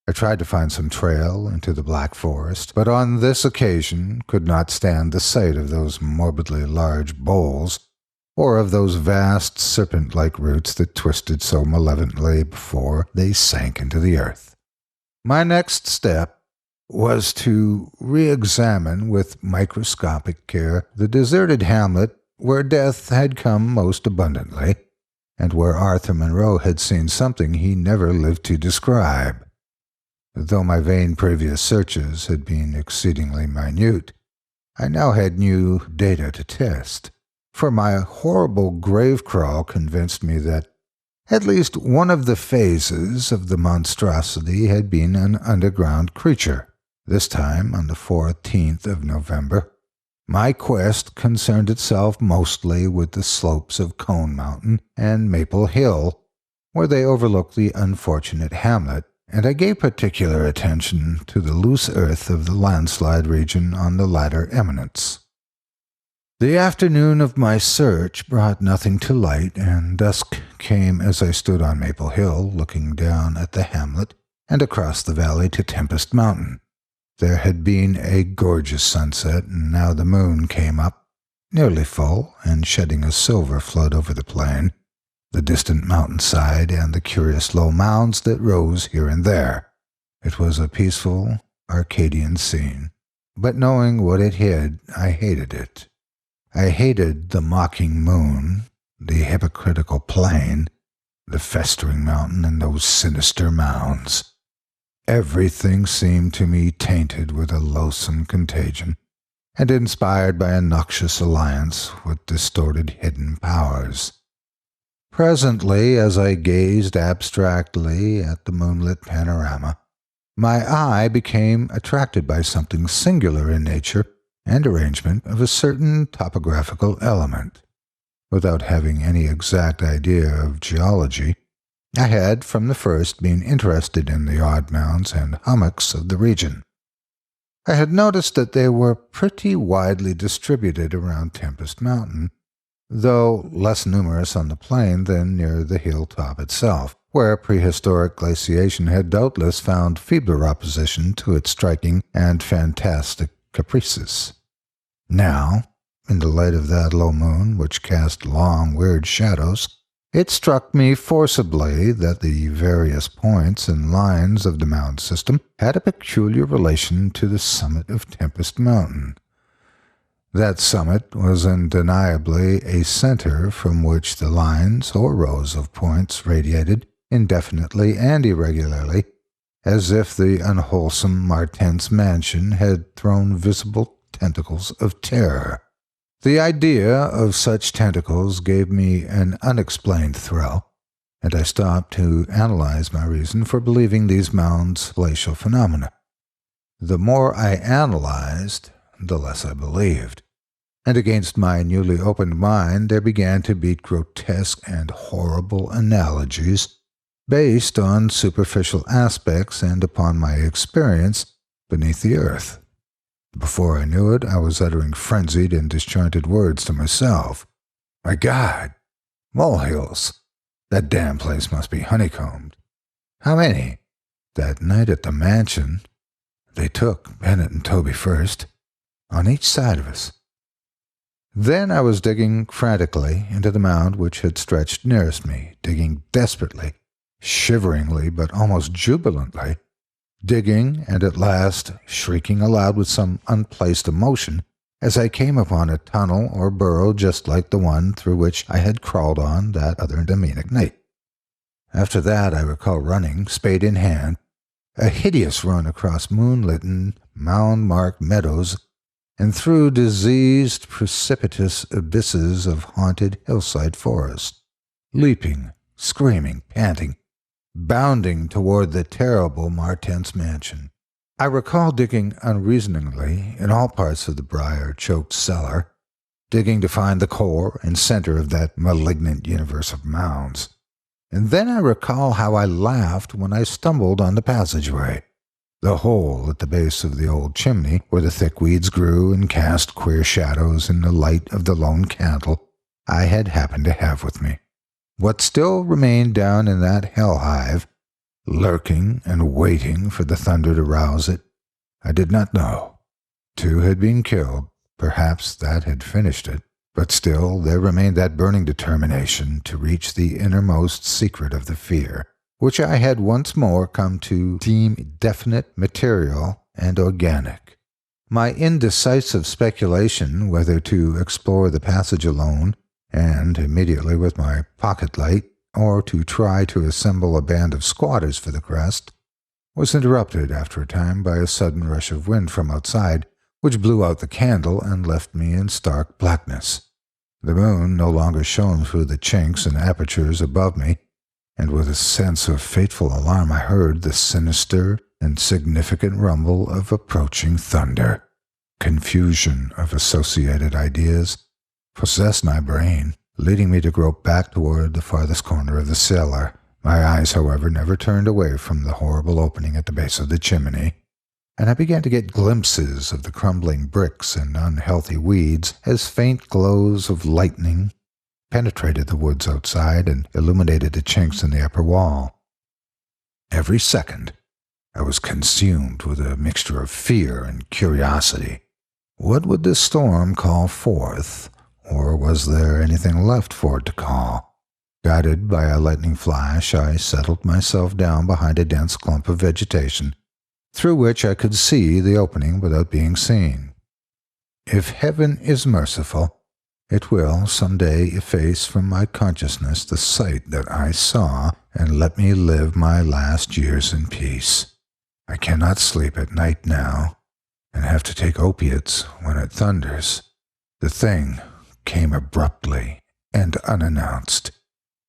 I tried to find some trail into the black forest, but on this occasion could not stand the sight of those morbidly large boles, or of those vast serpent-like roots that twisted so malevolently before they sank into the earth. My next step was to re-examine with microscopic care the deserted hamlet where death had come most abundantly, and where Arthur Monroe had seen something he never lived to describe. Though my vain previous searches had been exceedingly minute, I now had new data to test, for my horrible grave crawl convinced me that at least one of the phases of the monstrosity had been an underground creature. This time, on the 14th of November, my quest concerned itself mostly with the slopes of Cone Mountain and Maple Hill, where they overlooked the unfortunate hamlet, and I gave particular attention to the loose earth of the landslide region on the latter eminence. The afternoon of my search brought nothing to light, and dusk came as I stood on Maple Hill, looking down at the hamlet and across the valley to Tempest Mountain. There had been a gorgeous sunset, and now the moon came up, nearly full, and shedding a silver flood over the plain. the distant mountainside, and the curious low mounds that rose here and there. It was a peaceful, Arcadian scene, but knowing what it hid, I hated it. I hated the mocking moon, the hypocritical plain, the festering mountain, and those sinister mounds. Everything seemed to me tainted with a loathsome contagion, and inspired by a noxious alliance with distorted hidden powers. Presently, as I gazed abstractly at the moonlit panorama, my eye became attracted by something singular in nature and arrangement of a certain topographical element. Without having any exact idea of geology, I had from the first been interested in the odd mounds and hummocks of the region. I had noticed that they were pretty widely distributed around Tempest Mountain, though less numerous on the plain than near the hilltop itself, where prehistoric glaciation had doubtless found feebler opposition to its striking and fantastic caprices. Now, in the light of that low moon, which cast long, weird shadows, it struck me forcibly that the various points and lines of the mound system had a peculiar relation to the summit of Tempest Mountain. That summit was undeniably a center from which the lines or rows of points radiated indefinitely and irregularly, as if the unwholesome Martense mansion had thrown visible tentacles of terror. The idea of such tentacles gave me an unexplained thrill, and I stopped to analyze my reason for believing these mounds glacial phenomena. The more I analyzed, the less I believed, and against my newly opened mind there began to beat grotesque and horrible analogies based on superficial aspects and upon my experience beneath the earth. Before I knew it, I was uttering frenzied and disjointed words to myself. My God! Molehills! That damn place must be honeycombed. How many? That night at the mansion, they took Bennett and Toby first, on each side of us. Then I was digging frantically into the mound which had stretched nearest me, digging desperately, shiveringly, but almost jubilantly, digging, and at last shrieking aloud with some unplaced emotion as I came upon a tunnel or burrow just like the one through which I had crawled on that other demonic night. After that I recall running, spade in hand, a hideous run across moonlit, mound-marked meadows and through diseased, precipitous abysses of haunted hillside forest, leaping, screaming, panting, bounding toward the terrible Martense mansion. I recall digging unreasoningly in all parts of the briar-choked cellar, digging to find the core and center of that malignant universe of mounds. And then I recall how I laughed when I stumbled on the passageway, the hole at the base of the old chimney where the thick weeds grew and cast queer shadows in the light of the lone candle I had happened to have with me. What still remained down in that hell-hive, lurking and waiting for the thunder to rouse it, I did not know. 2 had been killed, perhaps that had finished it, but still there remained that burning determination to reach the innermost secret of the fear, which I had once more come to deem definite, material, and organic. My indecisive speculation whether to explore the passage alone, and immediately with my pocket light, or to try to assemble a band of squatters for the crest, was interrupted after a time by a sudden rush of wind from outside, which blew out the candle and left me in stark blackness. The moon no longer shone through the chinks and apertures above me, and with a sense of fateful alarm I heard the sinister and significant rumble of approaching thunder. Confusion of associated ideas possessed my brain, leading me to grope back toward the farthest corner of the cellar. My eyes, however, never turned away from the horrible opening at the base of the chimney, and I began to get glimpses of the crumbling bricks and unhealthy weeds as faint glows of lightning penetrated the woods outside and illuminated the chinks in the upper wall. Every second, I was consumed with a mixture of fear and curiosity. What would this storm call forth? Or was there anything left for it to call? Guided by a lightning flash, I settled myself down behind a dense clump of vegetation, through which I could see the opening without being seen. If heaven is merciful, it will some day efface from my consciousness the sight that I saw and let me live my last years in peace. I cannot sleep at night now, and have to take opiates when it thunders. The thing came abruptly and unannounced,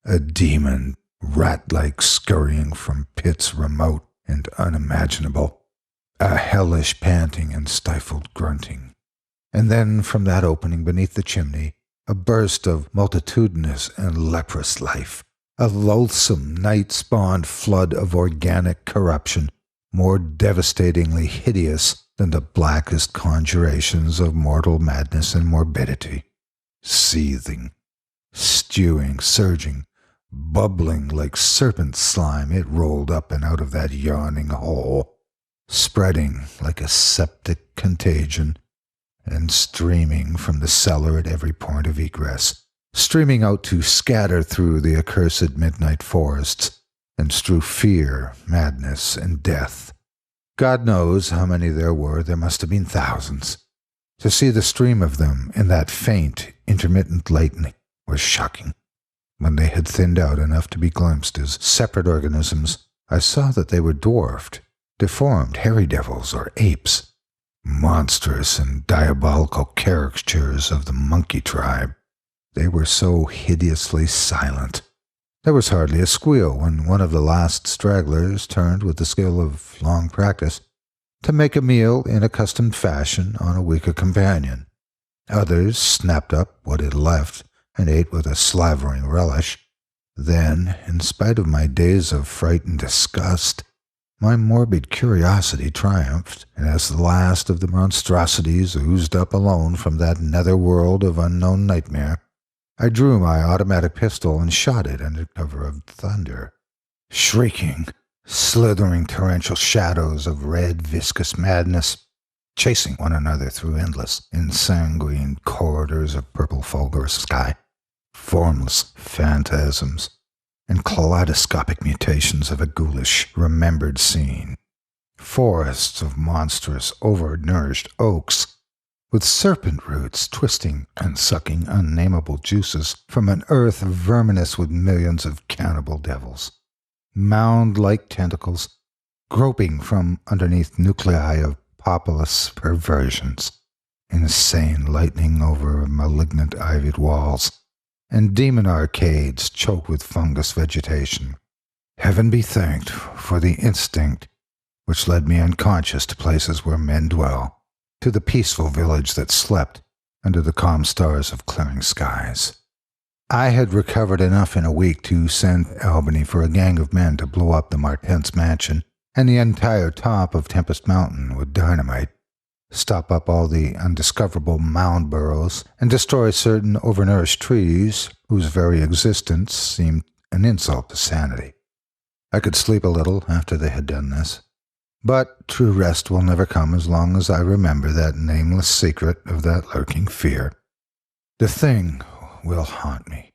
a demon, rat-like scurrying from pits remote and unimaginable, a hellish panting and stifled grunting. And then from that opening beneath the chimney, a burst of multitudinous and leprous life, a loathsome night-spawned flood of organic corruption, more devastatingly hideous than the blackest conjurations of mortal madness and morbidity. Seething, stewing, surging, bubbling like serpent slime, it rolled up and out of that yawning hole, spreading like a septic contagion, and streaming from the cellar at every point of egress, streaming out to scatter through the accursed midnight forests, and strew fear, madness, and death. God knows how many there were. There must have been thousands. To see the stream of them in that faint, intermittent lightning was shocking. When they had thinned out enough to be glimpsed as separate organisms, I saw that they were dwarfed, deformed hairy devils or apes, monstrous and diabolical caricatures of the monkey tribe. They were so hideously silent. There was hardly a squeal when one of the last stragglers turned with the skill of long practice to make a meal in accustomed fashion on a weaker companion. Others snapped up what it left and ate with a slavering relish. Then, in spite of my days of fright and disgust, my morbid curiosity triumphed, and as the last of the monstrosities oozed up alone from that nether world of unknown nightmare, I drew my automatic pistol and shot it under cover of thunder. Shrieking, slithering torrential shadows of red, viscous madness, chasing one another through endless, ensanguined corridors of purple fulgurous sky, formless phantasms, and kaleidoscopic mutations of a ghoulish, remembered scene. Forests of monstrous, overnourished oaks, with serpent roots twisting and sucking unnameable juices from an earth verminous with millions of cannibal devils. Mound-like tentacles, groping from underneath nuclei of populous perversions, insane lightning over malignant ivied walls, and demon arcades choked with fungus vegetation. Heaven be thanked for the instinct which led me unconscious to places where men dwell, to the peaceful village that slept under the calm stars of clearing skies. I had recovered enough in a week to send Albany for a gang of men to blow up the Martens mansion and the entire top of Tempest Mountain with dynamite, stop up all the undiscoverable mound burrows, and destroy certain overnourished trees whose very existence seemed an insult to sanity. I could sleep a little after they had done this, but true rest will never come as long as I remember that nameless secret of that lurking fear. The thing will haunt me.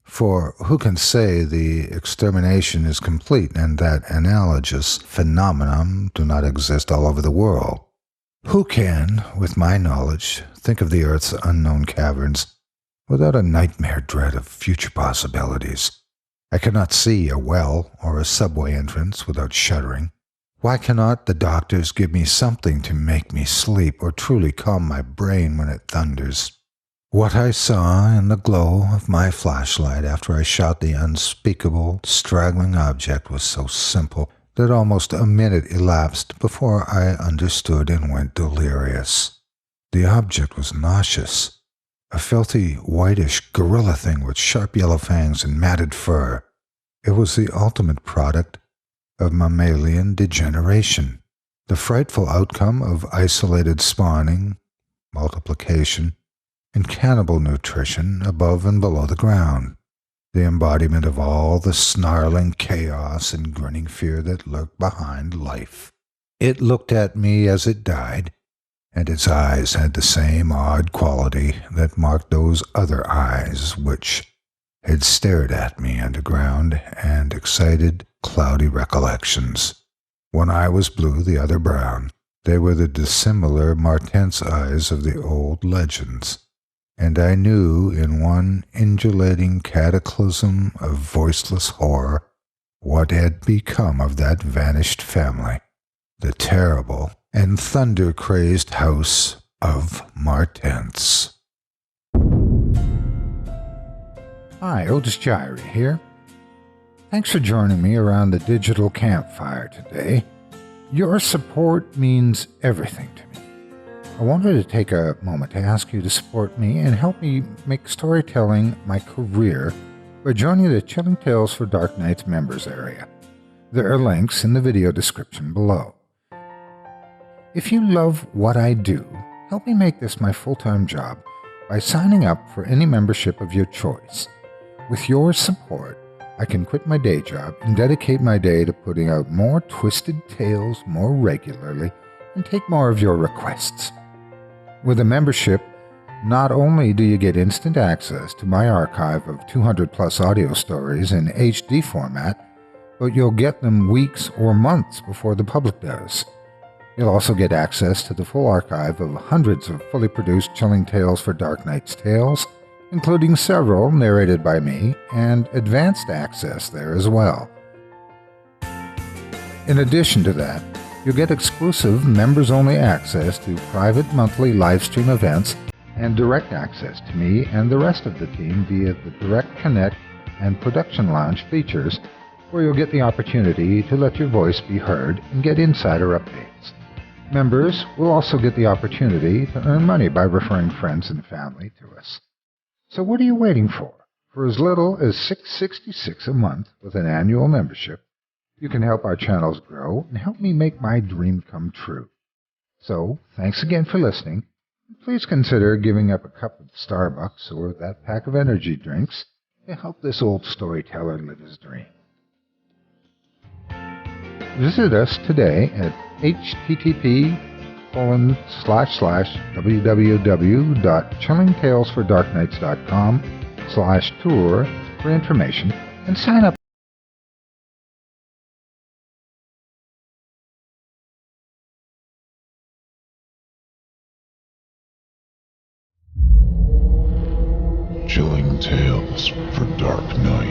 For who can say the extermination is complete and that analogous phenomenon do not exist all over the world? Who can, with my knowledge, think of the earth's unknown caverns without a nightmare dread of future possibilities? I cannot see a well or a subway entrance without shuddering. Why cannot the doctors give me something to make me sleep or truly calm my brain when it thunders? What I saw in the glow of my flashlight after I shot the unspeakable, straggling object was so simple that almost a minute elapsed before I understood and went delirious. The object was nauseous, a filthy, whitish gorilla thing with sharp yellow fangs and matted fur. It was the ultimate product of mammalian degeneration, the frightful outcome of isolated spawning, multiplication, and cannibal nutrition above and below the ground, the embodiment of all the snarling chaos and grinning fear that lurked behind life. It looked at me as it died, and its eyes had the same odd quality that marked those other eyes which, had stared at me underground and excited, cloudy recollections. One eye was blue, the other brown. They were the dissimilar Martense eyes of the old legends, and I knew in one undulating cataclysm of voiceless horror what had become of that vanished family, the terrible and thunder-crazed house of Martense. Hi, Otis Gyrie here. Thanks for joining me around the digital campfire today. Your support means everything to me. I wanted to take a moment to ask you to support me and help me make storytelling my career by joining the Chilling Tales for Dark Nights members area. There are links in the video description below. If you love what I do, help me make this my full-time job by signing up for any membership of your choice. With your support, I can quit my day job and dedicate my day to putting out more twisted tales more regularly and take more of your requests. With a membership, not only do you get instant access to my archive of 200-plus audio stories in HD format, but you'll get them weeks or months before the public does. You'll also get access to the full archive of hundreds of fully produced Chilling Tales for Dark Nights tales, including several narrated by me, and advanced access there as well. In addition to that, you'll get exclusive members-only access to private monthly livestream events and direct access to me and the rest of the team via the Direct Connect and Production Lounge features, where you'll get the opportunity to let your voice be heard and get insider updates. Members will also get the opportunity to earn money by referring friends and family to us. So what are you waiting for? For as little as $6.66 a month with an annual membership, you can help our channels grow and help me make my dream come true. So, thanks again for listening. Please consider giving up a cup of Starbucks or that pack of energy drinks to help this old storyteller live his dream. Visit us today at http://www.chillingtalesfordarknights.com/tour for information and sign up. Chilling Tales for Dark Nights.